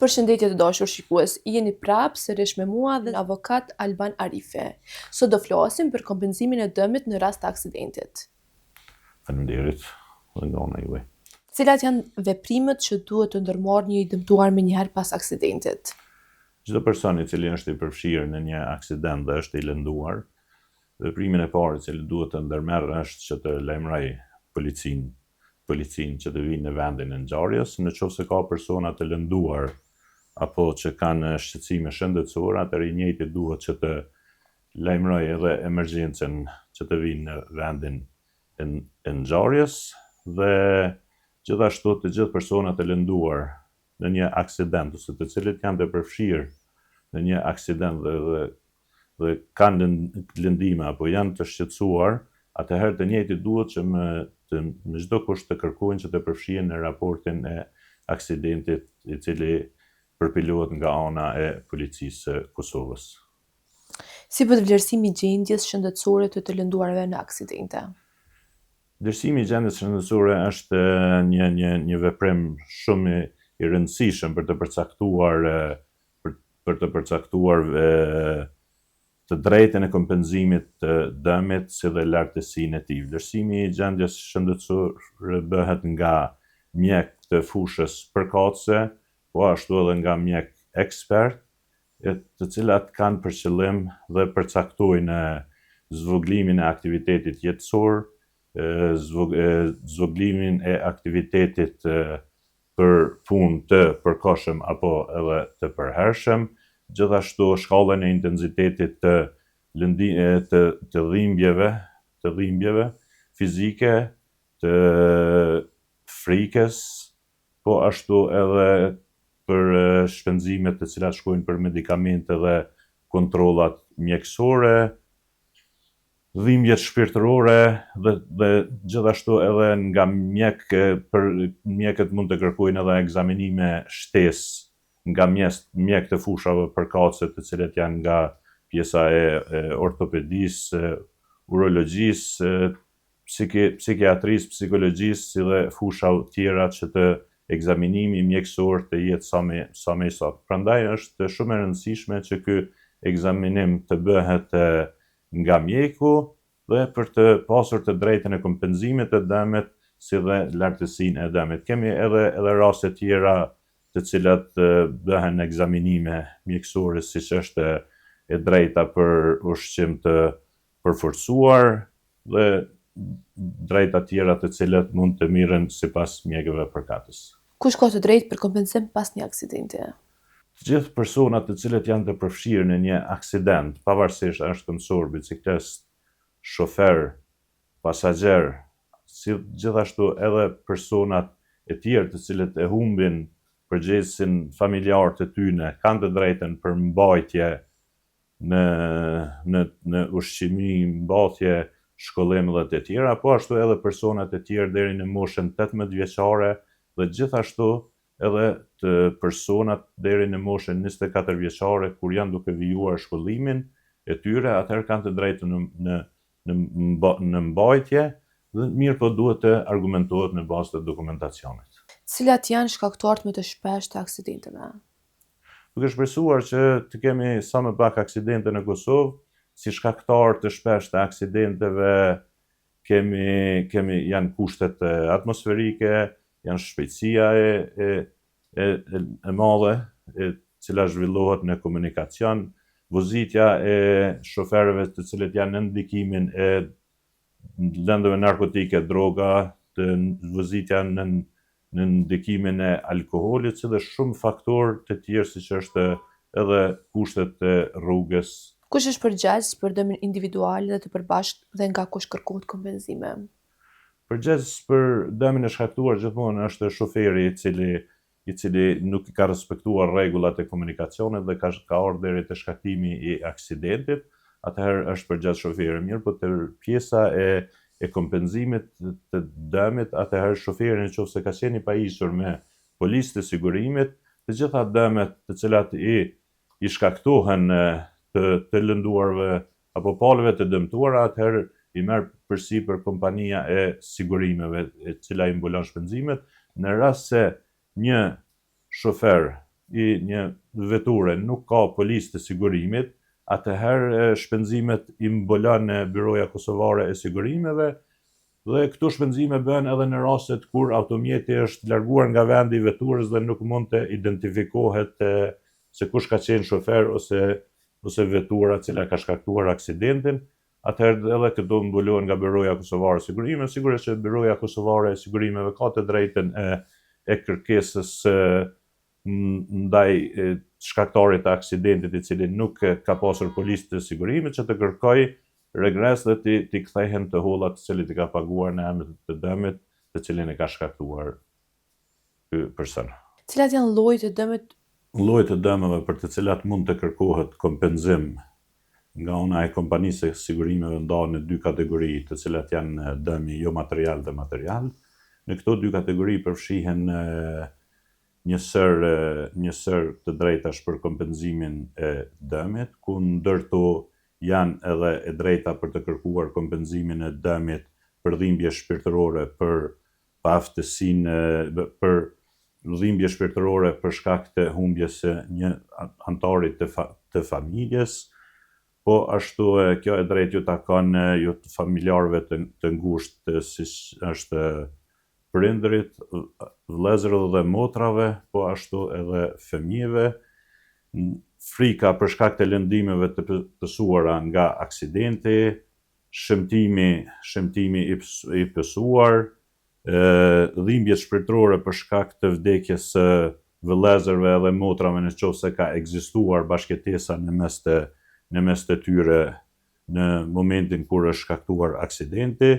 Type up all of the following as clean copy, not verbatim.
Përshëndetje të dashur shikues, jeni prapë sërish me mua dhe avokat Alban Arife. Sot do flasim për kompenzimin e dëmit në rast të aksidentit. Faleminderit, dhe nga ona juaj. Cilat janë veprimet që duhet të ndërmarrë një i dëmtuar menjëherë pas aksidentit? Çdo person i cili është i përfshirë në një aksident dhe është i lënduar, veprimin e parë i cili duhet të ndërmerrë është që të lajmërojë policinë që të vinë në vendin e ngjarjes, nëse ka persona të lënduar apo që kanë shqetësime shëndetësore, atëherë i njëjti duhet që të lajmërojë edhe emergjencën që të vinë në vendin e ngjarjes dhe gjithashtu të gjithë personat e lënduar në një aksident ose të cilët janë të përfshirë në një aksident dhe kanë lëndime apo janë të shqetësuar, atëherë të njëjti duhet që me çdo kusht të kërkojnë që të përfshihen në raportin e aksidentit i cili përpilohet nga ana e policisë së Kosovës. Si bëhet vlerësimi i gjendjes shëndetësore të lënduarve në aksidente? Vlerësimi i gjendjes shëndetësore është një veprim shumë i rëndësishëm për të përcaktuar të drejtën e kompenzimit të dëmit si dhe lartësinë e tij. Vlerësimi i gjendjes shëndetësore bëhet nga mjek të fushës përkatëse, po ashtu edhe nga mjek ekspert, të cilat kanë për qëllim dhe përcaktojnë zvoglimin e aktivitetit jetësor, zvoglimin e aktivitetit për punë të përkohshëm apo edhe të përhershëm, gjithashtu shkallën e intensitetit të dhimbjeve fizike, të frikës, po ashtu edhe për shpenzimet të cilat shkojnë për medikamente dhe kontrollat mjekësore, dhimbjet shpirtërore dhe gjithashtu edhe nga mjekët mund të kërkojnë edhe ekzaminime shtesë nga mjek të fushave përkatëse të cilët janë nga pjesa e ortopedisë, urologjisë, psikiatrisë, psikologjisë, si dhe fusha tjera që të ekzaminimi mjekësor të jetë sa më i saktë. Prandaj është shumë e rëndësishme që ky ekzaminim të bëhet nga mjeku dhe për të pasur të drejtën e kompenzimit të dëmit si dhe lartësinë e dëmit. Kemi edhe raste tjera të cilat bëhen ekzaminime mjekësore, siç është e drejta për ushqim të përforcuar dhe drejta tjera të cilat mund të mirren sipas mjekëve përkatës. Kush ka të drejtë për kompenzim pas një aksidenti? Të gjithë personat të cilët janë të përfshirë në një aksident, pavarësisht a është këndësor, biciklist, shofer, pasagjer, si gjithashtu edhe personat e tjerë të cilët e humbin përgjegjësin familjar të tyre, kanë të drejtën për mbajtje në ushqimi, mbajtje, shkollim dhe të tjera, po ashtu edhe personat e tjerë deri në moshën 18 vjeçare dhe gjithashtu edhe të personat deri në moshën 24 vjeçare kur janë duke vijuar shkollimin e tyre, atëherë kanë të drejtën në mbajtje dhe mirë po duhet të argumentohet në bazë të dokumentacionit. Cilat janë shkaktarët më të shpeshtë të aksidenteve? Duke shpresuar që të kemi sa më pak aksidente në Kosovë, si shkaktarë të shpeshtë të aksidenteve janë kushtet atmosferike, janë shpejtësia e madhe, cila zhvillohet në komunikacion, vozitja e shoferëve të cilët janë në ndikimin e lëndëve narkotike, droga, vozitja në ndikimin e alkoolit, si dhe shumë faktorë të tjerë siç është edhe kushtet e rrugës. Kush është përgjegjës për dëmin individual dhe të përbashkët dhe nga kush kërkohet kompenzime? Përgjegjës për dëmin e shkaktuar gjithmonë është shoferi i cili nuk ka respektuar rregullat e komunikacionit dhe ka ardhur deri te shkaktimi i aksidentit, atëherë është përgjegjës shoferi. Mirë, po të pjesa e kompenzimit të dëmit, atëherë shoferi nëse ka qenë i pajisur me policë të sigurimit, të gjitha dëmet të cilat i shkaktohen të lënduarve apo palëve të dëmtuara, atëherë i merr përsipër kompania e sigurimeve e cila i mbulon shpenzimet. Në rast se një shofer i një veture nuk ka policë të sigurimit, atëherë shpenzimet i mbolon Byroja Kosovare e Sigurimeve, dhe këto shpenzime bëhen edhe në rastet kur automjeti është larguar nga vendi i veturës dhe nuk mund të identifikohet se kush ka qenë shofer ose vetura cila ka shkaktuar aksidentin. Atëherë edhe këto mbulohen nga Byroja Kosovare e Sigurimeve. Sigurisht që Byroja Kosovare e Sigurimeve ka të drejtën e kërkesës ndaj shkaktarit të aksidentit i cili nuk ka pasur policë të sigurimit që të kërkoj regres dhe t'i kthehen të hollat të cilit i ka paguar në emër të dëmit të cilin e ka shkaktuar ky person. Cilat janë llojet e dëmit? Llojet e dëmeve për të cilat mund të kërkohet kompenzim nga ana e kompanisë së sigurimeve ndahen në dy kategori, të cilat janë dëmi jo material dhe material. Në këto dy kategori përfshihen njësër të drejtash për kompenzimin e dëmit, ku ndërto janë edhe e drejta për të kërkuar kompenzimin e dëmit për dhimbje shpirtërore për paaftësinë për dhimbje shpirtërore për shkak të humbjes së një antari të familjes, po ashtu kjo e drejtë ju takon ju të familjarëve të ngushtë, si është prindrit, vëllezërve dhe motrave, po ashtu edhe fëmijëve. Frika për shkak të lëndimeve të pësuara nga aksidenti, shëmtimi i pësuar, dhimbje shpirtërore për shkak të vdekjes së vëllezërve dhe motrave nëse ka ekzistuar bashkëtesa në mes të tyre në momentin kur është shkaktuar aksidenti,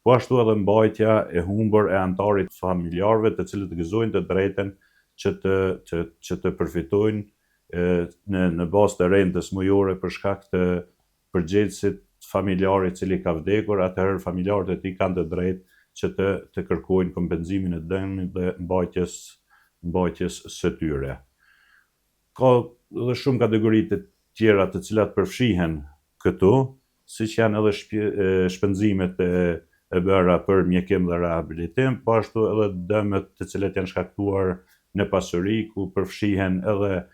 po ashtu edhe mbajtja e humbur e antarit familjarëve të cilët gëzojnë të drejtën që të përfitojnë në bazë të rentës mujore për shkak të përgjegjësit familjar i cili ka vdekur, atëherë familjarët e tij kanë të drejtë që të kërkojnë kompenzimin e dëmit dhe mbajtjes së tyre. Ka edhe shumë kategori të tjera të cilat përfshihen këtu, siç janë edhe shpenzimet e bëra për mjekim dhe rehabilitim, po ashtu edhe dëmet të cilat janë shkaktuar në pasuri, ku përfshihen edhe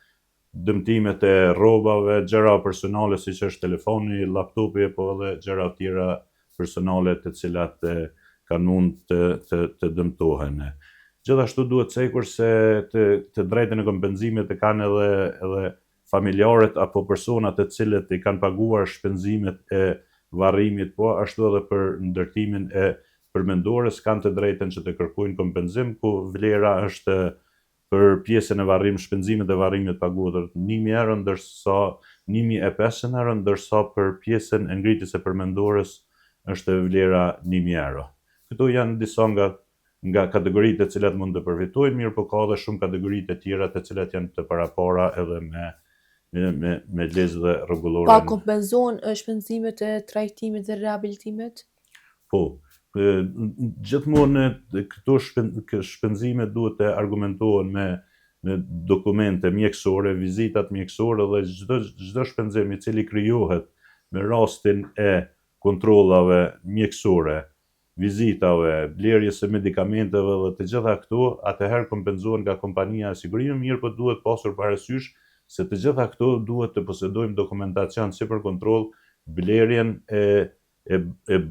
dëmtimet e rrobave, gjëra personale siç është telefoni, laptopi, po edhe gjëra tjera personale të cilat kanë mund të dëmtohen. Gjithashtu duhet cekur se të drejtën e kompenzimit të kanë edhe familjarët apo personat të cilët i kanë paguar shpenzimet e varrimit, po ashtu edhe për ndërtimin e përmendores kanë të drejtën që të kërkojnë kompenzim, ku vlera është për pjesën e shpenzimet e varrimit paguhet 1.000 euro, ndërsa 1.500 euro, ndërsa për pjesën e ngritjes së përmendores është vlera 1.000 euro. Këto janë disa nga kategoritë të cilat mund të përfitojnë, mirë po ka edhe shumë kategori të tjera të cilat janë të parapara edhe me legjë dhe rregullore. Pa kompenzohen shpenzimet e trajtimit dhe rehabilitimit? Po, gjithmonë këto shpenzime duhet të argumentohen me dokumente mjekësore, vizitat mjekësore dhe çdo shpenzim i cili krijohet me rastin e kontrollave mjekësore, vizitave, blerjes së medikamenteve dhe të gjitha këto, atëherë kompenzohen nga kompania e sigurimit, mirë po duhet pasur parasysh se të gjitha këto duhet të posedojmë dokumentacion si për kontroll blerjen e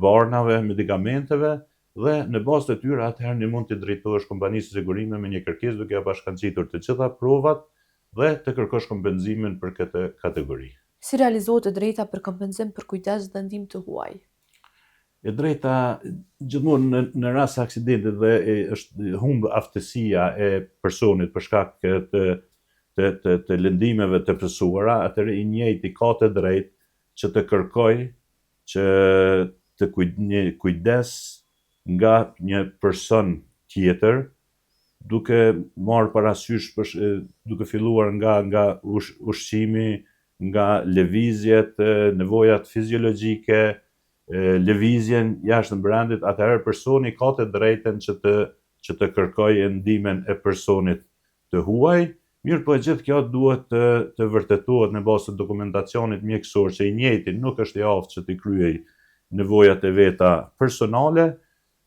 barnave, medikamenteve, dhe në bazë të tyre atëherë ne mund të drejtohesh kompanisë sigurime me një kërkesë duke ja bashkangjitur të gjitha provat dhe të kërkosh kompenzimin për këtë kategori. Si realizohet e drejta për kompenzim për kujdes dhe ndihmë të huaj? E drejta gjithmonë në rast të aksidentit dhe është humb aftësia e personit për shkak të lëndimeve të pësuara, atëherë i njëjti ka të drejtë që të kërkoj që një kujdes nga një person tjetër, duke marrë parasysh duke filluar nga ushqimi, nga lëvizjet, nevojat fiziologjike, lëvizjen jashtë brendit, atëherë personi ka të drejtën që të kërkojë ndihmën e personit të huaj. Mirë po gjithë kjo duhet të vërtetohet në bazë të dokumentacionit mjekësor që i njëjti nuk është i aftë që të kryej nevojat e veta personale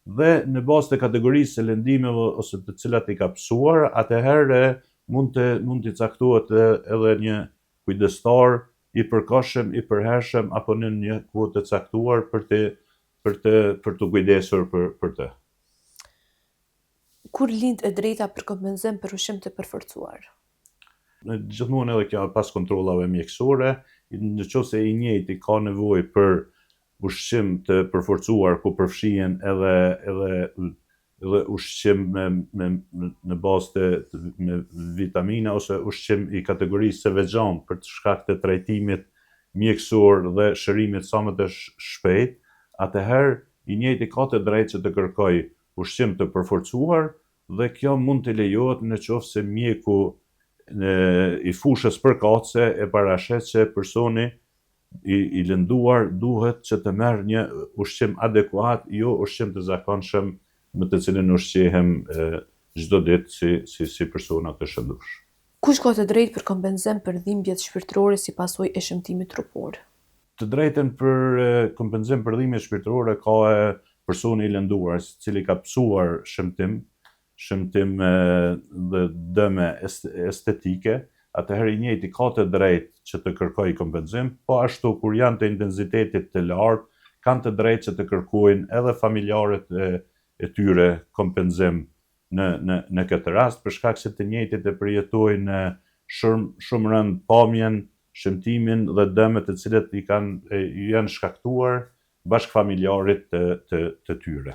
dhe në bazë të kategorisë së lëndimeve ose të cilat i ka pësuar, atëherë mund të caktohet edhe një kujdestar i përkohshëm, i përhershëm apo në një kohë të caktuar për të kujdesur për të. Kur lind e drejta për kompenzim për ushqim të përforcuar? Gjithmonë edhe kjo pas kontrollave mjekësore, nëse i njëjti ka nevojë për ushqim të përforcuar ku përfshihen edhe ushqim në bazë me vitamina ose ushqim i kategorisë së veçantë për shkak të trajtimit mjekësor dhe shërimit sa më të shpejt, atëherë i njëjti ka të drejtë që të kërkojë ushqim të përforcuar dhe kjo mund të lejohet nëse mjeku i fushës përkatëse e parashet që personi i lënduar duhet që të merr një ushqim adekuat, jo ushqim të zakonshëm me të cilin ushqehem çdo ditë si persona të shëndosh. Kush ka të drejtë për kompenzim për dhimbjet shpirtërore si pasojë e shëmtimit trupor? Të drejtën për kompenzim për dhimbje shpirtërore ka personi i lënduar, i cili ka pësuar shëmtim dhe dëme estetike, atëherë i njëjti ka të drejtë që të kërkojë kompenzim, po ashtu kur janë të intensitetit të lartë, kanë të drejtë që të kërkojnë edhe familjarët e tyre kompenzim në këtë rast, për shkak se të njëjtit e përjetojnë shumë rënd pamjen, shëmtimin dhe dëmet të cilët janë shkaktuar bashkëfamiljarit të tyre.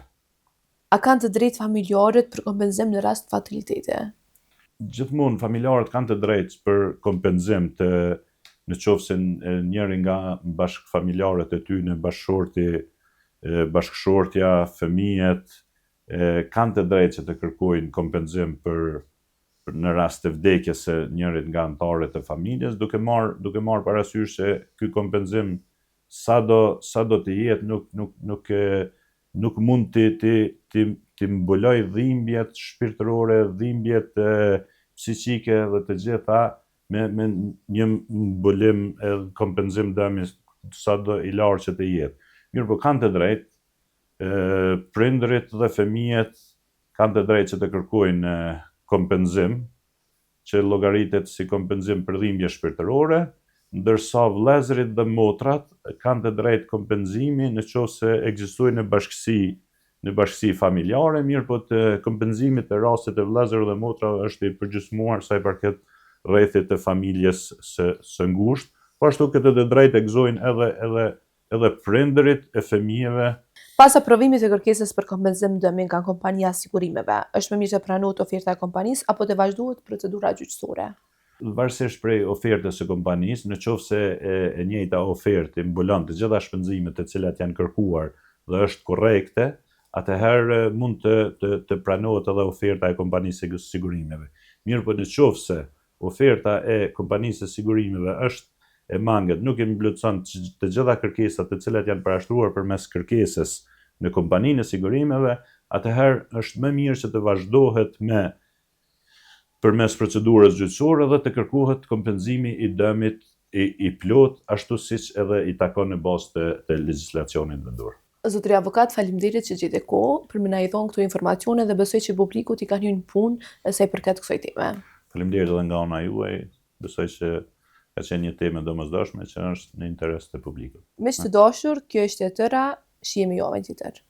A kanë të drejtë familjarët për kompenzim në rast fatalitete? Gjithmonë familjarët kanë të drejtë për kompenzim nëse njëri nga bashkëfamiljarët e tyre, bashkëshortja, fëmijët, kanë të drejtë që të kërkojnë kompenzim në rast të vdekjes së njërit nga anëtarët e familjes, duke marrë parasysh se ky kompenzim sado të jetë nuk mund të mbuloj dhimbjet shpirtërore, dhimbjet psiqike dhe të gjitha me një mbulim e kompenzim dëmi sado i lartë që të jetë. Mirë po kanë të drejtë, prindërit dhe fëmijët kanë të drejtë që të kërkojnë kompenzim, që llogaritet si kompenzim për dhimbje shpirtërore, ndërsa vëllezërit dhe motrat kanë të drejtë kompenzimi nëse ekzistojnë në bashkësi familjare, mirë po të kompenzimit të rastit të vëllezërve dhe motrave është i përgjysmuar sa i përket rrethit të familjes së ngushtë, po ashtu këtë të drejtë e gëzojnë edhe prindërit e fëmijëve. Pas aprovimit të kërkesës për kompenzim dëmi nga kompania e sigurimeve, është më mirë të pranohet oferta e kompanisë apo të vazhdohet procedura gjyqësore? Varësisht prej ofertës së kompanisë, nëse e njëjta ofertë mbulon të gjitha shpenzimet të cilat janë kërkuar dhe është korrekte, atëherë mund të pranohet edhe oferta e kompanisë së sigurimeve. Mirë po nëse oferta e kompanisë së sigurimeve është e mangët, nuk i mbulon të gjitha kërkesat të cilat janë parashtruar përmes kërkesës në kompaninë e sigurimeve, atëherë është më mirë që të vazhdohet përmes procedurës gjyqësore dhe të kërkohet kompenzimi i dëmit i plot, ashtu siç edhe i takon në bazë të legjislacionit vendor. Zotëri avokat, faleminderit që gjete kohë për më na i dhënë këto informacione dhe besoj që publiku t'i ka hyrë në punë sa i përket kësaj teme. Faleminderit edhe nga ana juaj, besoj që ka qenë një temë domosdoshme që është në interes të publikut. Miq të dashur, kjo është e tëra, shihemi javën tjetër.